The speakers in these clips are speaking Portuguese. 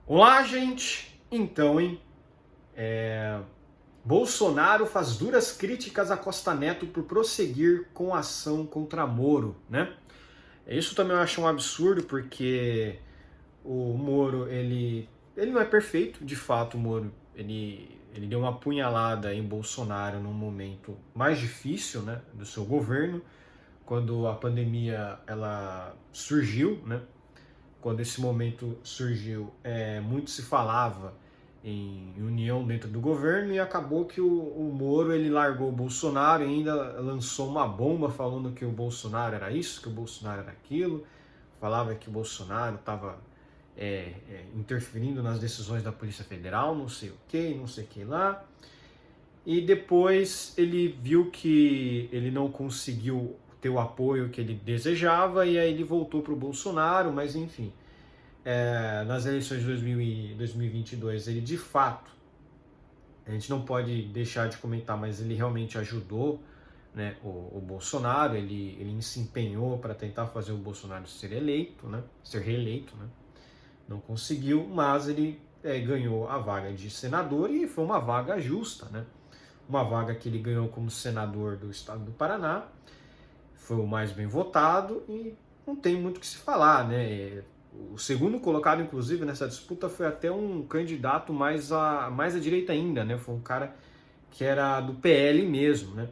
Olá, gente! Então, hein? Bolsonaro faz duras críticas a Costa Neto por prosseguir com a ação contra Moro, né? Isso também eu acho um absurdo, porque o Moro, ele não é perfeito, de fato. O Moro, ele deu uma apunhalada em Bolsonaro num momento mais difícil, né, do seu governo, quando a pandemia ela surgiu, né? Quando esse momento surgiu, muito se falava em união dentro do governo, e acabou que o Moro ele largou o Bolsonaro e ainda lançou uma bomba falando que o Bolsonaro era isso, que o Bolsonaro era aquilo, falava que o Bolsonaro estava interferindo nas decisões da Polícia Federal, não sei o que, não sei o que lá. E depois ele viu que ele não conseguiu ter o apoio que ele desejava, e aí ele voltou para o Bolsonaro. Mas enfim, nas eleições de 2022, ele de fato, a gente não pode deixar de comentar, mas ele realmente ajudou, né, o Bolsonaro. Ele se empenhou para tentar fazer o Bolsonaro ser eleito, né, ser reeleito, né. Não conseguiu, mas ele ganhou a vaga de senador, e foi uma vaga justa, né? Uma vaga que ele ganhou como senador do estado do Paraná, foi o mais bem votado, e não tem muito o que se falar, né? O segundo colocado, inclusive, nessa disputa foi até um candidato mais à direita ainda, né? Foi um cara que era do PL mesmo, né?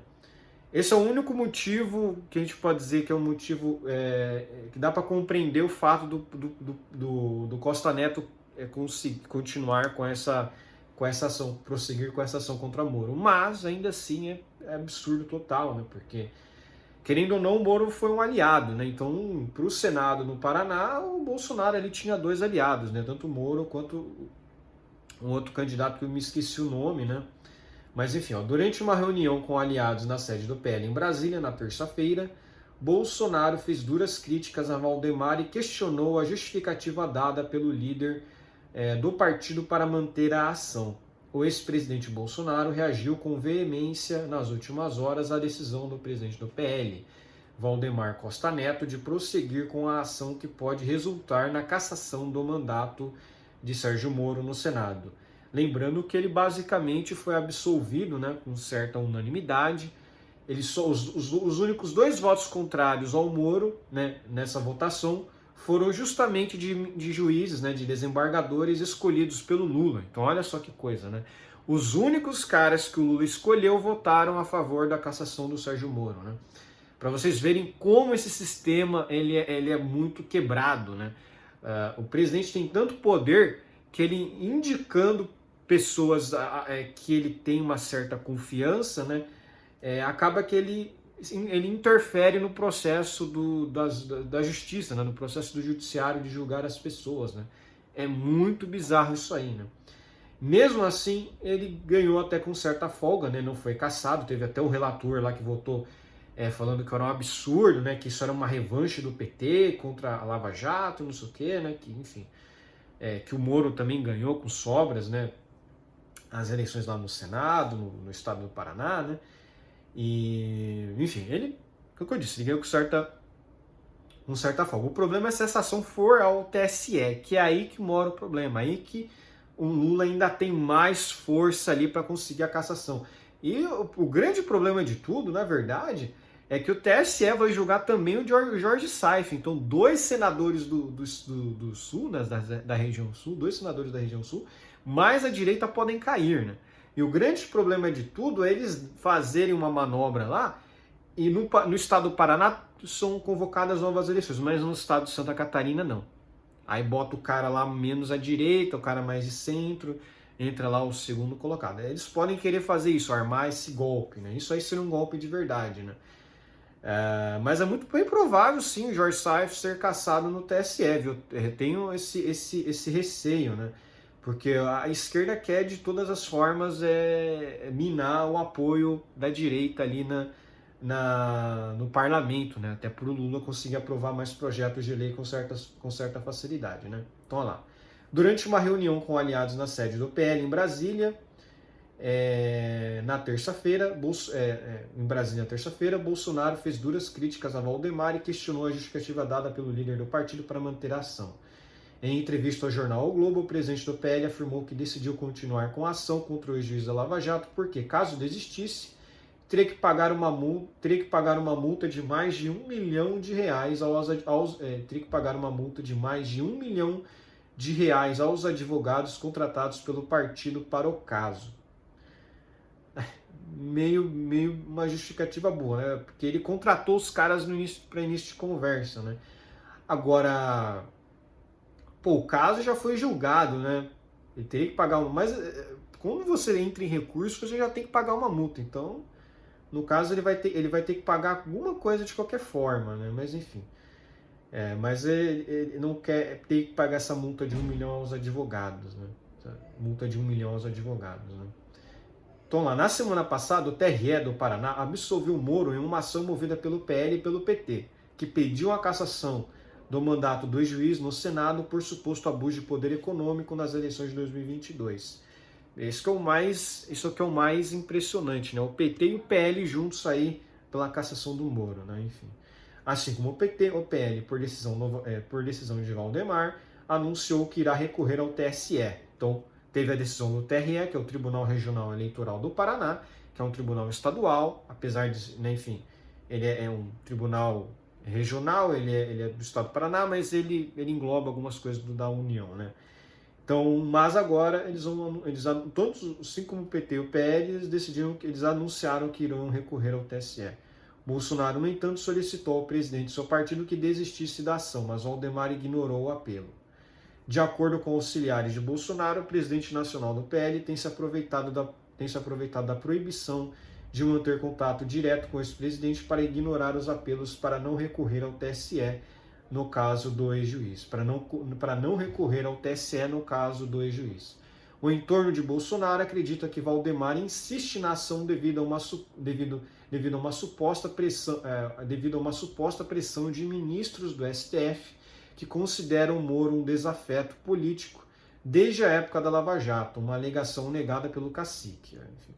Esse é o único motivo que a gente pode dizer que é um motivo que dá para compreender o fato do Costa Neto continuar com essa ação, prosseguir com essa ação contra Moro. Mas ainda assim é absurdo total, né? Porque, querendo ou não, o Moro foi um aliado, né? Então, para o Senado no Paraná, o Bolsonaro ele tinha dois aliados, né? Tanto o Moro quanto um outro candidato que eu me esqueci o nome, né? Mas enfim, durante uma reunião com aliados na sede do PL em Brasília, na terça-feira, Bolsonaro fez duras críticas a Valdemar e questionou a justificativa dada pelo líder do partido para manter a ação. O ex-presidente Bolsonaro reagiu com veemência nas últimas horas à decisão do presidente do PL, Valdemar Costa Neto, de prosseguir com a ação que pode resultar na cassação do mandato de Sérgio Moro no Senado. Lembrando que ele basicamente foi absolvido, né, com certa unanimidade. Os únicos dois votos contrários ao Moro, né, nessa votação, foram justamente de juízes, né, de desembargadores escolhidos pelo Lula. Então olha só que coisa, né? Os únicos caras que o Lula escolheu votaram a favor da cassação do Sérgio Moro, né? Para vocês verem como esse sistema ele é muito quebrado, né? O presidente tem tanto poder que ele, indicando pessoas que ele tem uma certa confiança, né, acaba que ele interfere no processo da justiça, né, no processo do judiciário de julgar as pessoas, né. É muito bizarro isso aí, né. Mesmo assim, ele ganhou até com certa folga, né, não foi cassado. Teve até o relator lá que votou falando que era um absurdo, né, que isso era uma revanche do PT contra a Lava Jato, não sei o quê, né, que enfim, que o Moro também ganhou com sobras, né, as eleições lá no Senado, no estado do Paraná, né? E, enfim, ele, o que eu disse, ele ganhou com certa folga. O problema é se essa ação for ao TSE, que é aí que mora o problema, aí que o Lula ainda tem mais força ali para conseguir a cassação. E o grande problema de tudo, na verdade, é que o TSE vai julgar também o Jorge Saif. Então, dois senadores do Sul, né, da região Sul, dois senadores da região Sul, mais a direita podem cair, né? E o grande problema de tudo é eles fazerem uma manobra lá, e no estado do Paraná são convocadas novas eleições, mas no estado de Santa Catarina não. Aí bota o cara lá menos à direita, o cara mais de centro, entra lá o segundo colocado. Eles podem querer fazer isso, armar esse golpe, né? Isso aí seria um golpe de verdade, né? Mas é muito bem provável, sim, o Jorge Saif ser cassado no TSE, viu? Eu tenho esse receio, né? Porque a esquerda quer de todas as formas minar o apoio da direita ali no parlamento, né? Até para o Lula conseguir aprovar mais projetos de lei com certa facilidade, né? Então, olha lá. Durante uma reunião com aliados na sede do PL em Brasília, na terça-feira, em Brasília, terça-feira, Bolsonaro fez duras críticas a Valdemar e questionou a justificativa dada pelo líder do partido para manter a ação. Em entrevista ao jornal O Globo, o presidente do PL afirmou que decidiu continuar com a ação contra o ex-juiz da Lava Jato porque, caso desistisse, teria que pagar uma multa de mais de R$ 1 milhão teria que pagar uma multa de mais de R$ 1 milhão aos advogados contratados pelo partido para o caso. Meio uma justificativa boa, né? Porque ele contratou os caras para início de conversa, né? Agora, pô, o caso já foi julgado, né? Ele teria que pagar uma... Mas quando você entra em recurso, você já tem que pagar uma multa. Então, no caso, ele vai ter que pagar alguma coisa de qualquer forma, né? Mas enfim. Mas ele não quer ter que pagar essa multa de R$ 1 milhão aos advogados, né? Multa de R$ 1 milhão aos advogados, né? Então lá, na semana passada, o TRE do Paraná absolveu Moro em uma ação movida pelo PL e pelo PT, que pediu a cassação do mandato do ex-juiz no Senado por suposto abuso de poder econômico nas eleições de 2022. Isso que é o mais impressionante, né? O PT e o PL juntos aí pela cassação do Moro, né? Enfim. Assim como o PL, por decisão de Valdemar, anunciou que irá recorrer ao TSE. Então, teve a decisão do TRE, que é o Tribunal Regional Eleitoral do Paraná, que é um tribunal estadual, apesar de, né, enfim, ele é um tribunal regional, ele é do estado do Paraná, mas ele engloba algumas coisas da União, né? Então, mas agora todos, assim como o PT e o PL, eles anunciaram que irão recorrer ao TSE. Bolsonaro, no entanto, solicitou ao presidente do seu partido que desistisse da ação, mas Valdemar ignorou o apelo. De acordo com auxiliares de Bolsonaro, o presidente nacional do PL tem se aproveitado da proibição de manter contato direto com esse presidente para ignorar os apelos para não recorrer ao TSE no caso do ex-juiz, para não recorrer ao TSE no caso do ex-juiz. O entorno de Bolsonaro acredita que Valdemar insiste na ação devido a uma suposta pressão de ministros do STF que consideram Moro um desafeto político desde a época da Lava Jato, uma alegação negada pelo cacique. Enfim,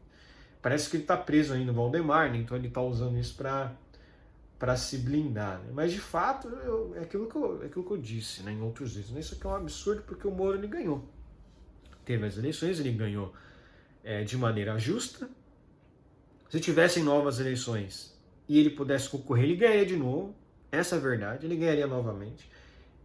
parece que ele está preso ainda no Valdemar, né? Então ele está usando isso para se blindar. Né? Mas de fato, é aquilo que eu disse, né, em outros vídeos. Né? Isso aqui é um absurdo porque o Moro ele ganhou. Teve as eleições, ele ganhou de maneira justa. Se tivessem novas eleições e ele pudesse concorrer, ele ganharia de novo. Essa é a verdade, ele ganharia novamente.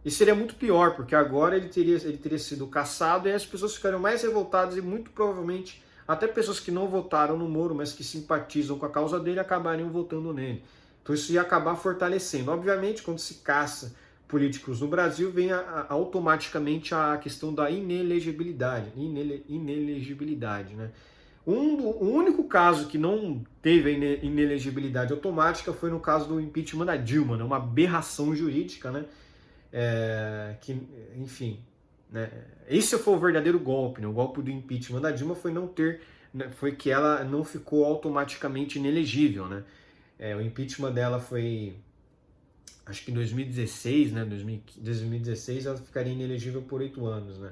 E seria muito pior, porque agora ele teria sido cassado e as pessoas ficariam mais revoltadas e muito provavelmente até pessoas que não votaram no Moro, mas que simpatizam com a causa dele, acabariam votando nele. Então isso ia acabar fortalecendo. Obviamente, quando se caça políticos no Brasil, vem automaticamente a questão da inelegibilidade. Né? O único caso que não teve a inelegibilidade automática foi no caso do impeachment da Dilma, né? Uma aberração jurídica, né? Enfim, né? Esse foi o verdadeiro golpe, né? O golpe do impeachment da Dilma foi que ela não ficou automaticamente inelegível, né? O impeachment dela foi, acho que em 2016, né? 2016 ela ficaria inelegível por 8 anos, né?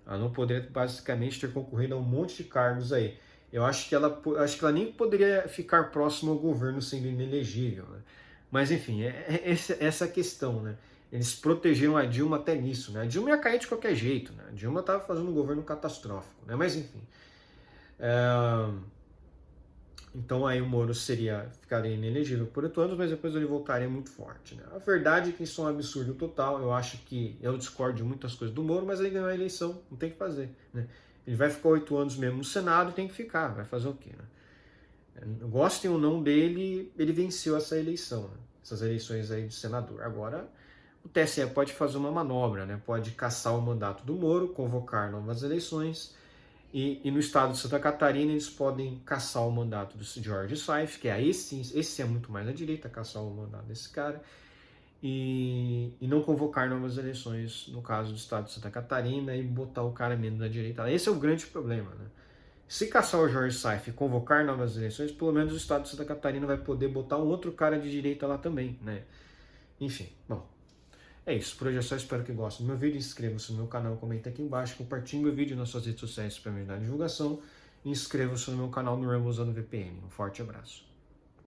Ela não poderia basicamente ter concorrido a um monte de cargos aí. Eu acho que ela nem poderia ficar próximo ao governo sendo inelegível, né? Mas enfim, essa questão, né? Eles protegeram a Dilma até nisso, né? A Dilma ia cair de qualquer jeito, né? A Dilma estava fazendo um governo catastrófico, né? Mas enfim. Então aí o Moro ficaria inelegível por 8 anos, mas depois ele voltaria muito forte, né? A verdade é que isso é um absurdo total. Eu discordo de muitas coisas do Moro, mas ele ganhou a eleição, não tem o que fazer, né? Ele vai ficar 8 anos mesmo no Senado, tem que ficar, vai fazer o quê, né? Gostem ou não dele, ele venceu essa eleição, né? Essas eleições aí de senador. Agora, o TSE pode fazer uma manobra, né? Pode cassar o mandato do Moro, convocar novas eleições, e no estado de Santa Catarina eles podem cassar o mandato do Jorge Saif, que esse é muito mais à direita, cassar o mandato desse cara, e não convocar novas eleições no caso do estado de Santa Catarina e botar o cara menos à direita. Esse é o grande problema, né? Se caçar o Jorge Saif e convocar novas eleições, pelo menos o estado de Santa Catarina vai poder botar um outro cara de direita lá também, né? Enfim, bom. É isso, por hoje é só, espero que gostem do meu vídeo, inscreva-se no meu canal, comenta aqui embaixo, compartilhe meu vídeo nas suas redes sociais para me ajudar na divulgação e inscreva-se no meu canal no Rumble usando VPN. Um forte abraço.